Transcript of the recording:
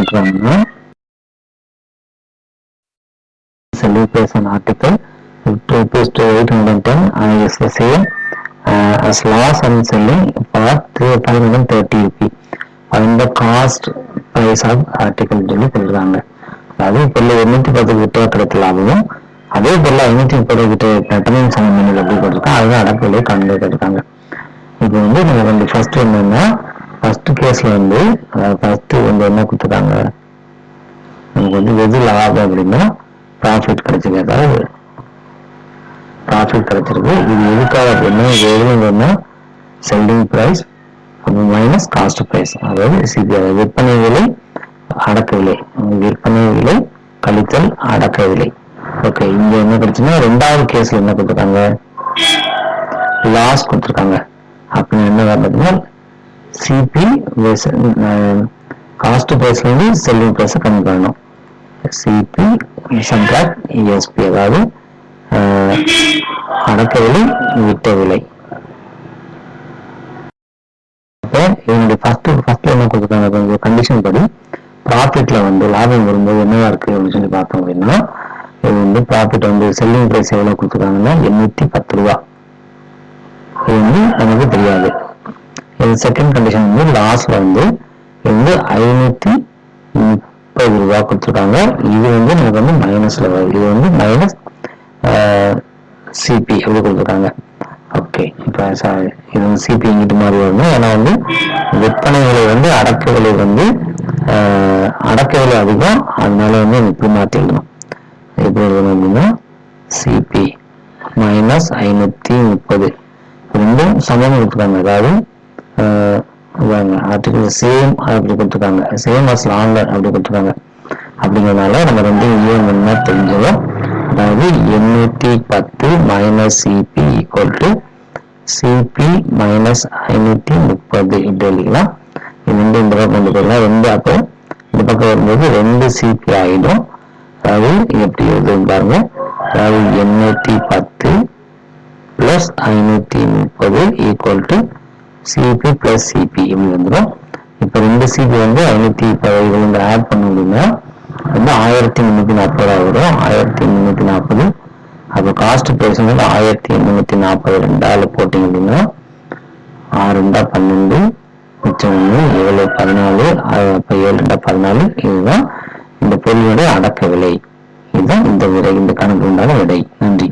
கொடுக்குறாங்கன்னா selling price on article rupees to 810 is the same as loss on selling for 530 rupees. Find the cost price of article சொல்லி கொடுக்குறாங்க. அதாவது பொருள் 810 கிட்ட கிடைத்த லாபமும் அதே பொருள் 530 கிட்ட நட்டமும் சமம் எப்படி கொடுத்துருக்கோம் அதுதான் அடக்கவில்லை கண்டுபிடிச்சிருக்காங்க. இப்போ வந்து நம்ம வந்து ஃபர்ஸ்ட் என்னன்னா ஃபர்ஸ்ட் கேஸ்ல வந்து ஃபர்ஸ்ட் வந்து என்ன கொடுத்துருக்காங்க நமக்கு வந்து எது லாபம் அப்படின்னா ப்ராஃபிட் கிடைச்சிருக்கு. அதாவது ப்ராஃபிட் கிடைச்சிருக்கு. இது எதுக்காக அப்படின்னா எதுனா selling price minus cost price, அதாவது விற்பனை விலை அடக்க விலை, விற்பனை விலை கழித்தல் அடக்க விலை. ஓகே, இங்க என்ன கிடைச்சுன்னா ரெண்டாவது கேஸ்ல என்ன கொடுத்துருக்காங்க லாஸ் கொடுத்துருக்காங்க. அப்படின்னு என்ன பார்த்தீங்கன்னா சிபி காஸ்ட் ப்ரைஸ்ல இருந்து செல்லிங் ப்ரைஸை கம்மி பண்ணணும். சிபி சப்ட்ராக்ட் இஎஸ்பி, அதாவது அடக்க விலை விட்ட விலை. அப்போ என்னுடைய ஃபர்ஸ்ட் என்ன கொடுத்துருக்காங்க கண்டிஷன் படி ப்ராஃபிட்ல வந்து லாபம் வரும்போது என்னவா இருக்கு அப்படின்னு சொல்லி பார்த்தோம் அப்படின்னா இது வந்து ப்ராஃபிட் வந்து செல்லிங் ப்ரைஸ் எவ்வளவு கொடுத்துருக்காங்கன்னா 810 ரூபா. இது வந்து நமக்கு தெரியாது. செகண்ட் கண்டிஷன் வந்து லாஸ்ல வந்து இது வந்து 530 ரூபா கொடுத்துருக்காங்க. இது வந்து நமக்கு வந்து மைனஸ்ல வருது. இது வந்து மைனஸ் சிபி எப்படி கொடுத்துருக்காங்க. ஓகே, இப்போ இது வந்து சிபி இங்கிட்டு மாதிரி வரணும். ஏன்னா வந்து விற்பனை விலை வந்து அடக்க விலை வந்து அடக்க விலை அதிகம், அதனால வந்து இப்படி மாற்றி எழுதணும். எப்படி எழுதணும் அப்படின்னா சிபி மைனஸ் 530 ரெண்டும் சமம் கொடுத்துருக்காங்க. அதாவது ஆர்டிகல் சேம் அப்படி கொடுத்துருக்காங்க, சேம் அஸ் லாங்கர் அப்படி கொடுத்துருக்காங்க. அப்படிங்கிறதுனால நம்ம ரெண்டும் என்ன தெரிஞ்சோம், அதாவது 810 minus CP equal to CP minus 530 இப்படி எழுதிக்கலாம். இந்த பக்கம் கொண்டு போயிடலாம். ரெண்டு அப்போ இந்த பக்கம் வரும்போது 2 சிபி ஆகிடும். அதாவது எப்படி எழுதுன்னு பாருங்க. அதாவது 810 plus 530 equal to CP plus CP இப்படி வந்துடும். இப்போ 2 சிபி வந்து 510 ஆட் பண்ண முடியும்னா வந்து 1340 வரும். 1340. அப்போ காஸ்ட் பிரைஸ் வந்து 1340 ரெண்டால போட்டிங்க அப்படின்னா 6 2 12 மிச்சம் 1 7 14. அப்போ 7 2 14. இதுதான் இந்த பொருளுடைய அடக்க விலை. இதுதான் இந்த கணக்கு உண்டான விடை. நன்றி.